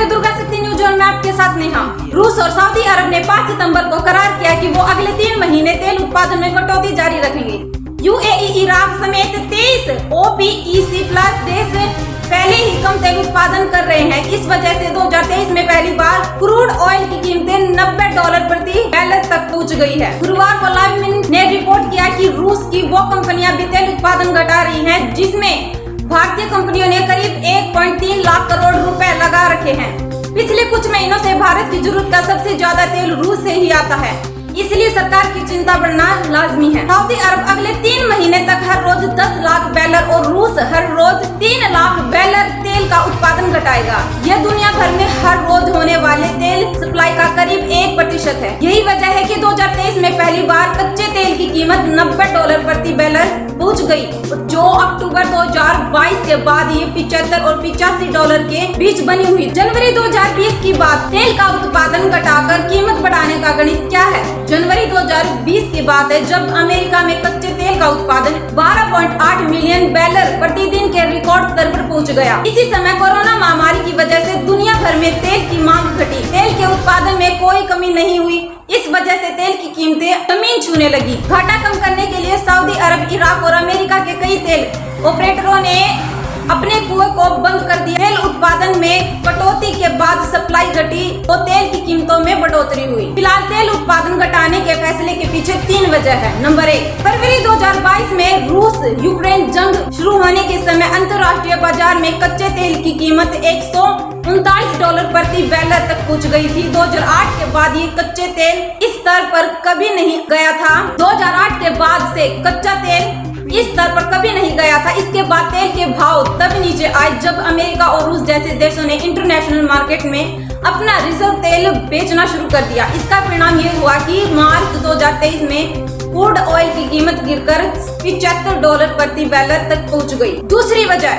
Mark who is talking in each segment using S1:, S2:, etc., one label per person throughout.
S1: मेरे दुर्गा शक्ति न्यूज और मैं आपके साथ नेहा। रूस और सऊदी अरब ने 5 सितंबर को करार किया कि वो अगले 3 महीने तेल उत्पादन में कटौती जारी रखेंगे। यूएई, इराक समेत 23 ओपीईसी प्लस देश पहले ही कम तेल उत्पादन कर रहे हैं। इस वजह से 2023 में पहली बार क्रूड ऑयल की कीमतें $90 प्रति बैरल तक पहुंच गई है। गुरुवार को लाइव मिनट ने रिपोर्ट किया कि रूस की वो कंपनियां भी तेल उत्पादन घटा रही हैं, जिसमें भारतीय कंपनियों ने करीब 1.3 लाख करोड़ रुपए लगा रखे हैं। पिछले कुछ महीनों से भारत की जरूरत का सबसे ज्यादा तेल रूस से ही आता है, इसलिए सरकार की चिंता बढ़ना लाजमी है। सऊदी अरब अगले 3 महीने तक हर रोज 10 लाख बैरल और रूस हर रोज 3 लाख बैरल तेल का उत्पादन घटाएगा। यह दुनिया भर में हर रोज होने वाले तेल सप्लाई का करीब 1% है। यही वजह है कि 2023 में पहली बार कच्चे तेल की कीमत $90 प्रति बैरल पहुंच गई, जो अक्टूबर 2022 के बाद ये $75 और $85 के बीच बनी हुई। जनवरी 2020 की बात, तेल का उत्पादन घटाकर कीमत बढ़ाने का गणित क्या है? जनवरी 2020 की बात है जब अमेरिका में कच्चे तेल का उत्पादन 12.8 मिलियन बैरल प्रतिदिन के रिकॉर्ड स्तर पर पहुंच गया। इसी समय कोरोना महामारी की वजह से दुनिया भर में तेल की मांग घटी। तेल के उत्पादन में कोई कमी नहीं हुई। इस वजह से तेल की कीमतें जमीन छूने लगी। घाटा कम करने के लिए सऊदी अरब, इराक और अमेरिका के कई तेल ऑपरेटरों ने अपने कुएं को बंद कर दिया। तेल उत्पादन में कटौती के बाद सप्लाई घटी तो तेल की कीमतों में बढ़ोतरी हुई। फिलहाल तेल उत्पादन घटाने के फैसले के पीछे 3 वजह है। नंबर 1, फरवरी 2022 में रूस यूक्रेन जंग शुरू होने के समय अंतर्राष्ट्रीय बाजार में कच्चे तेल की कीमत $139 प्रति बैरल तक पहुंच गई थी। 2008 के बाद ये कच्चे तेल इस स्तर पर कभी नहीं गया था। 2008 के बाद से कच्चा तेल इस स्तर पर कभी नहीं गया था। इसके बाद तेल के भाव तब नीचे आए जब अमेरिका और रूस जैसे देशों ने इंटरनेशनल मार्केट में अपना रिजर्व तेल बेचना शुरू कर दिया। इसका परिणाम ये हुआ कि मार्च 2023 में क्रूड ऑयल की कीमत गिरकर $75 प्रति बैरल तक पहुंच गई। दूसरी वजह,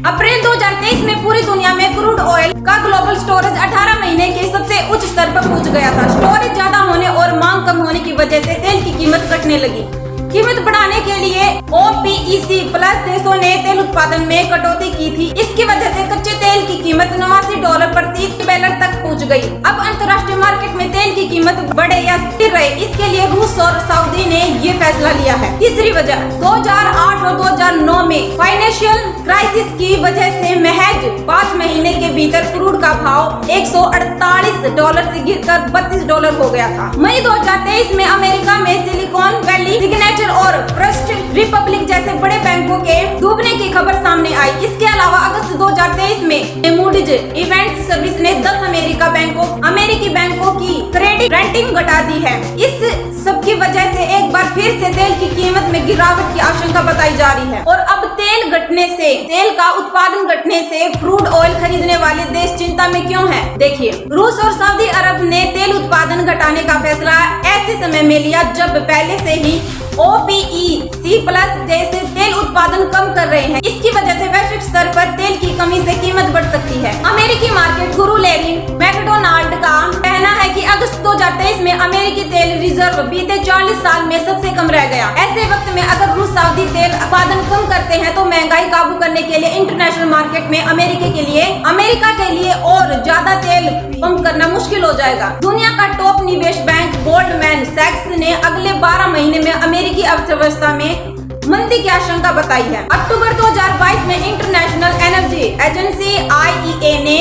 S1: अप्रैल 2023 में पूरी दुनिया में क्रूड ऑयल का ग्लोबल स्टोरेज 18 महीने के सबसे उच्च स्तर पर पहुंच गया था। स्टोरेज ज्यादा होने और मांग कम होने की वजह से तेल की कीमत घटने लगी। कीमत बढ़ाने के लिए ओपीईसी प्लस देशों ने तेल उत्पादन में कटौती की थी। इसकी वजह से कच्चे तेल की कीमत $89 प्रति बैरल तक पहुंच गई। अब अंतर्राष्ट्रीय मार्केट में तेल की कीमत बढ़े या स्थिर रहे, इसके लिए रूस और सऊदी ने ये फैसला लिया है। तीसरी वजह, 2008 और 2009 में फाइनेंशियल क्राइसिस की वजह से महज 5 महीने के भीतर क्रूड का भाव $148 से गिरकर $32 हो गया था। मई 2023 में अमेरिका में सिलिकॉन वैली, सिग्नेचर और फर्स्ट रिपब्लिक जैसे बड़े बैंकों के डूबने की खबर सामने आई। इसके अलावा अगस्त 2023 में मूडीज इवेंट्स सर्विस ने 10 अमेरिकी बैंकों की क्रेडिट रेटिंग घटा दी है। इस सब की वजह से एक बार फिर से तेल की कीमत में गिरावट की आशंका बताई जा रही है। और अब तेल का उत्पादन घटने से क्रूड ऑयल खरीदने वाले देश चिंता में क्यों है? देखिए, रूस और सऊदी अरब ने तेल उत्पादन घटाने का फैसला ऐसे समय में लिया जब पहले से ही ओपीईसी प्लस देश तेल उत्पादन कम कर रहे हैं। इसकी वजह से वैश्विक स्तर पर तेल की कमी से कीमत बढ़ सकती है। अमेरिकी मार्केट गुरु लैरी मैकडोनाल्ड का कहना है कि अगस्त 2023 में अमेरिकी तेल रिजर्व बीते 40 साल में सबसे कम रह गया। ऐसे वक्त में अगर रूस सऊदी तेल उत्पादन कम करते हैं तो महंगाई काबू करने के लिए इंटरनेशनल मार्केट में अमेरिका के लिए और ज्यादा तेल पंप करना मुश्किल हो जाएगा। दुनिया का टॉप निवेश बैंक गोल्डमैन सैक्स ने अगले 12 महीने में अमेरिकी अर्थव्यवस्था में मंदी की आशंका बताई है। अक्टूबर 2022 में इंटरनेशनल एनर्जी एजेंसी IEA ने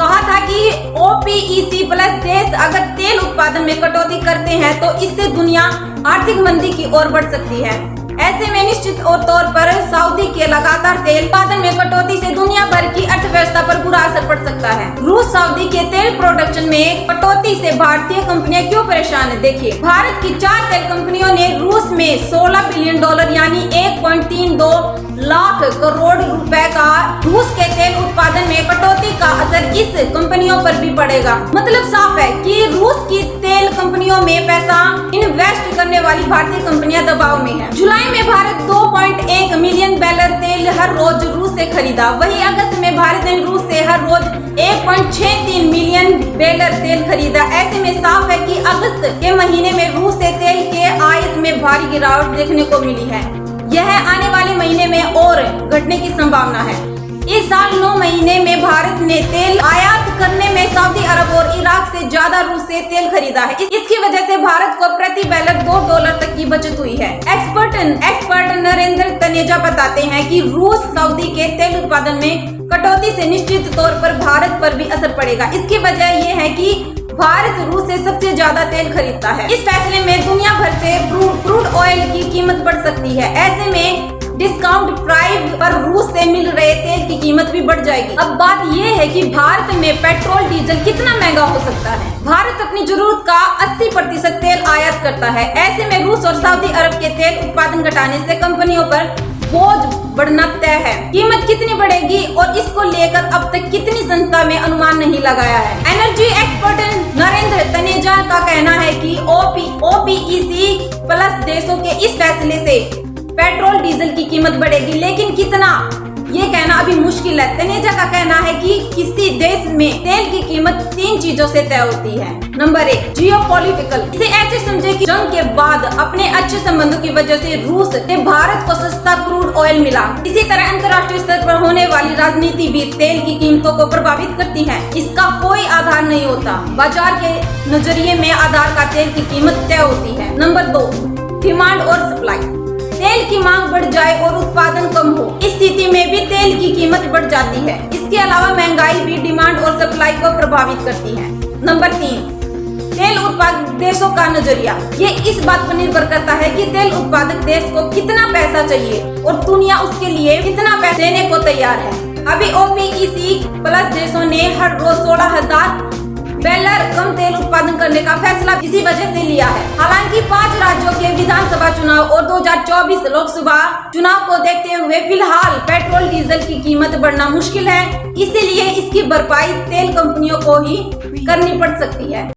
S1: कहा था कि ओपीईसी प्लस देश अगर तेल उत्पादन में कटौती करते हैं तो इससे दुनिया आर्थिक मंदी की ओर बढ़ सकती है। ऐसे में निश्चित तौर पर सऊदी के लगातार तेल उत्पादन में कटौती से दुनिया भर की अर्थव्यवस्था पर बुरा असर पड़ सकता है। रूस सऊदी के तेल प्रोडक्शन में कटौती से भारतीय कंपनियां क्यों परेशान है? देखिए, भारत की 4 तेल कंपनियों ने रूस में $16 बिलियन यानी 1.32 लाख करोड़ रुपए का रूस के तेल उत्पादन में कटौती का असर इस कंपनियों पर भी पड़ेगा। मतलब साफ है कि रूस की तेल कंपनियों में पैसा इन्वेस्ट करने वाली भारतीय कंपनियां दबाव में है। जुलाई में भारत 2.1 मिलियन बैरल तेल हर रोज रूस से खरीदा। वहीं अगस्त में भारत ने रूस से हर रोज 1.63 मिलियन बैरल तेल खरीदा। ऐसे में साफ है कि अगस्त के महीने में रूस से तेल के आयात में भारी गिरावट देखने को मिली है। यह आने वाले महीने में और घटने की संभावना है। इस साल 9 महीने में भारत ने तेल आयात करने में सऊदी अरब और इराक से ज्यादा रूस से तेल खरीदा है। इसकी वजह से भारत को प्रति बैरल $2 तक की बचत हुई है। एक्सपर्ट नरेंद्र तनेजा बताते हैं कि रूस सऊदी के तेल उत्पादन में कटौती से निश्चित तौर पर भारत पर भी असर पड़ेगा। इसकी वजह ये है कि भारत रूस से सबसे ज्यादा तेल खरीदता है। इस फैसले में दुनिया भर से क्रूड ऑयल की कीमत बढ़ सकती है। ऐसे में डिस्काउंट प्राइस पर रूस से मिल रहे तेल की कीमत भी बढ़ जाएगी। अब बात यह है कि भारत में पेट्रोल डीजल कितना महंगा हो सकता है। भारत अपनी जरूरत का 80% तेल आयात करता है। ऐसे में रूस और सऊदी अरब के तेल उत्पादन घटाने से कंपनियों पर बोझ बढ़ना तय है। कीमत कितनी बढ़ेगी और इसको लेकर अब तक कितनी संस्था में अनुमान नहीं लगाया है। एनर्जी एक्सपर्ट नरेंद्र तनेजा का कहना है कि OPEC प्लस देशों के इस फैसले से पेट्रोल डीजल की कीमत बढ़ेगी, लेकिन कितना ये कहना अभी मुश्किल है। तनेजा का कहना है कि किसी देश में तेल की कीमत 3 चीजों से तय होती है। Number 1, geopolitical. इसे ऐसे समझे कि जंग के बाद अपने अच्छे संबंधों की वजह से रूस से भारत को सस्ता क्रूड ऑयल मिला। इसी तरह अंतर्राष्ट्रीय स्तर पर होने वाली राजनीति भी तेल की कीमतों को प्रभावित करती है। इसका कोई आधार नहीं होता। बाजार के नजरिए में आधार का तेल की कीमत तय होती है। नंबर 2, डिमांड और सप्लाई। तेल की मांग बढ़ जाए और उत्पादन कम हो, इस स्थिति में भी तेल की कीमत बढ़ जाती है। इसके अलावा महंगाई भी डिमांड और सप्लाई को प्रभावित करती है। नंबर 3, तेल उत्पादक देशों का नजरिया। ये इस बात पर निर्भर करता है कि तेल उत्पादक देश को कितना पैसा चाहिए और दुनिया उसके लिए कितना पैसा देने को तैयार है। अभी OPEC प्लस देशों ने हर रोज 16,000 बैरल कम तेल उत्पादन करने का फैसला इसी वजह से लिया है। हालांकि 5 राज्यों के विधानसभा चुनाव और 2024 लोकसभा चुनाव को देखते हुए फिलहाल पेट्रोल डीजल की कीमत बढ़ना मुश्किल है। इसीलिए इसकी भरपाई तेल कंपनियों को ही करनी पड़ सकती है।